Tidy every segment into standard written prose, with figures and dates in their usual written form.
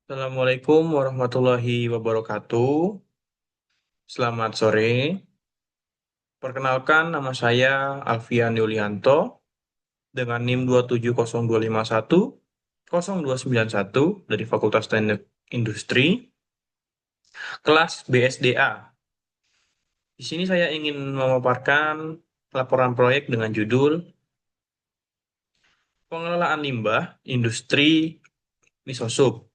Assalamualaikum warahmatullahi wabarakatuh. Selamat sore. Perkenalkan, nama saya Alfian Yulianto dengan NIM 27002510291 dari Fakultas Teknik Industri, kelas BSDA. Di sini saya ingin memaparkan laporan proyek dengan judul Pengelolaan Limbah Industri Miso-Soup.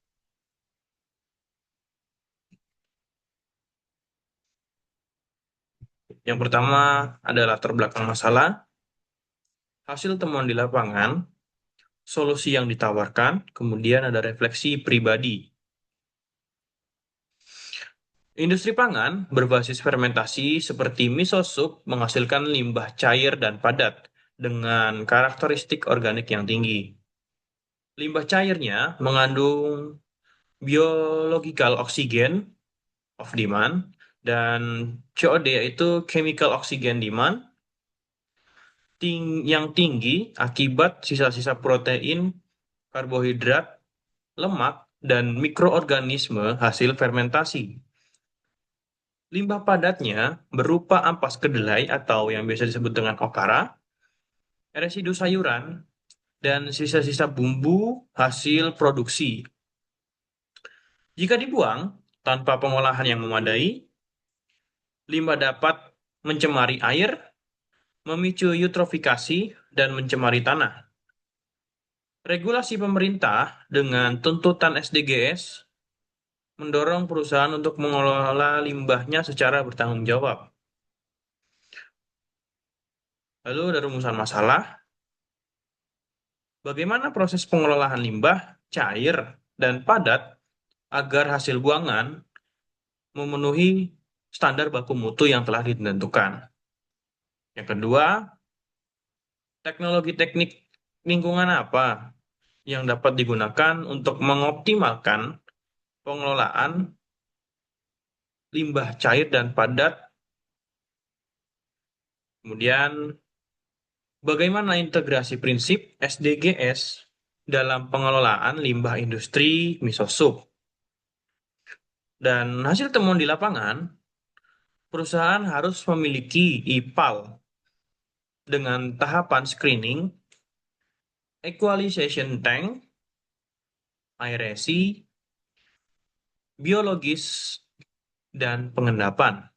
Yang pertama adalah latar belakang masalah, hasil temuan di lapangan, solusi yang ditawarkan, kemudian ada refleksi pribadi. Industri pangan berbasis fermentasi seperti miso soup menghasilkan limbah cair dan padat dengan karakteristik organik yang tinggi. Limbah cairnya mengandung biological oxygen of demand dan COD yaitu chemical oxygen demand yang tinggi akibat sisa-sisa protein, karbohidrat, lemak, dan mikroorganisme hasil fermentasi. Limbah padatnya berupa ampas kedelai atau yang biasa disebut dengan okara, residu sayuran, dan sisa-sisa bumbu hasil produksi. Jika dibuang tanpa pengolahan yang memadai, limbah dapat mencemari air, memicu eutrofikasi, dan mencemari tanah. Regulasi pemerintah dengan tuntutan SDGs mendorong perusahaan untuk mengelola limbahnya secara bertanggung jawab. Lalu ada rumusan masalah. Bagaimana proses pengelolaan limbah, cair, dan padat agar hasil buangan memenuhi standar baku mutu yang telah ditentukan. Yang kedua, teknologi teknik lingkungan apa yang dapat digunakan untuk mengoptimalkan pengelolaan limbah cair dan padat. Kemudian, bagaimana integrasi prinsip SDGs dalam pengelolaan limbah industri miso soup. Dan hasil temuan di lapangan, perusahaan harus memiliki IPAL dengan tahapan screening, equalization tank, aerasi, biologis, dan pengendapan.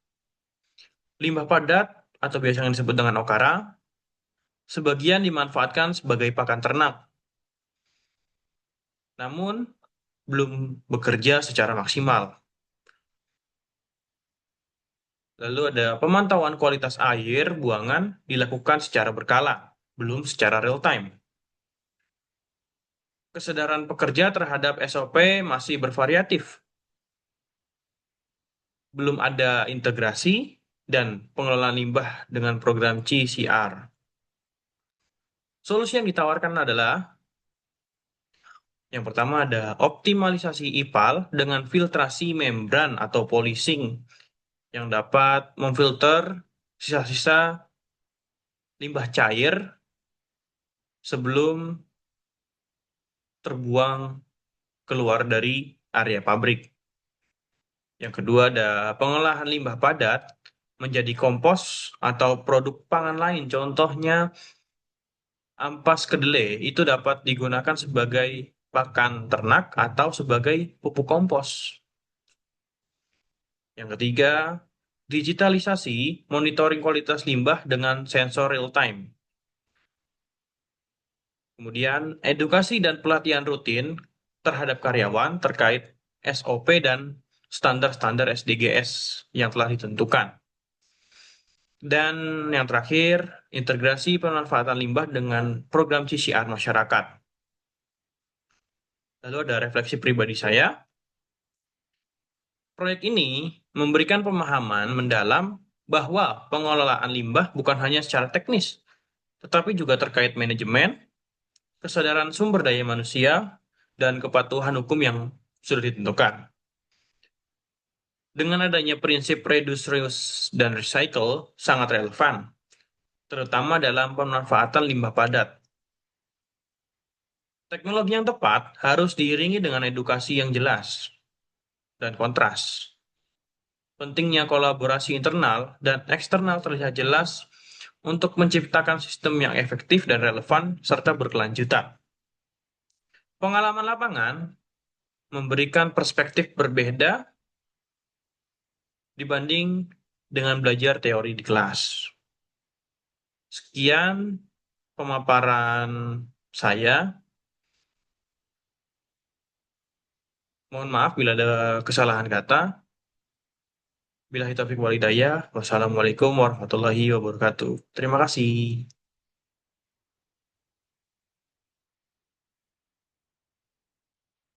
Limbah padat atau biasa disebut dengan okara, sebagian dimanfaatkan sebagai pakan ternak, namun belum bekerja secara maksimal. Lalu ada pemantauan kualitas air buangan dilakukan secara berkala, belum secara real time. Kesadaran pekerja terhadap SOP masih bervariatif. Belum ada integrasi dan pengelolaan limbah dengan program CCR. Solusi yang ditawarkan adalah yang pertama ada optimalisasi IPAL dengan filtrasi membran atau polishing yang dapat memfilter sisa-sisa limbah cair sebelum terbuang keluar dari area pabrik. Yang kedua ada pengolahan limbah padat menjadi kompos atau produk pangan lain. Contohnya ampas kedelai itu dapat digunakan sebagai pakan ternak atau sebagai pupuk kompos. Yang ketiga, digitalisasi monitoring kualitas limbah dengan sensor real time. Kemudian, edukasi dan pelatihan rutin terhadap karyawan terkait SOP dan standar-standar SDGs yang telah ditentukan. Dan yang terakhir, integrasi pemanfaatan limbah dengan program CCR masyarakat. Lalu ada refleksi pribadi saya. Proyek ini memberikan pemahaman mendalam bahwa pengelolaan limbah bukan hanya secara teknis, tetapi juga terkait manajemen, kesadaran sumber daya manusia, dan kepatuhan hukum yang sudah ditentukan. Dengan adanya prinsip reduce, reuse, dan recycle sangat relevan, terutama dalam pemanfaatan limbah padat. Teknologi yang tepat harus diiringi dengan edukasi yang jelas dan kontras. Pentingnya kolaborasi internal dan eksternal terlihat jelas untuk menciptakan sistem yang efektif dan relevan serta berkelanjutan. Pengalaman lapangan memberikan perspektif berbeda dibanding dengan belajar teori di kelas. Sekian pemaparan saya. Mohon maaf bila ada kesalahan kata. Billahi taufiq wal hidayah. Wassalamualaikum warahmatullahi wabarakatuh. Terima kasih.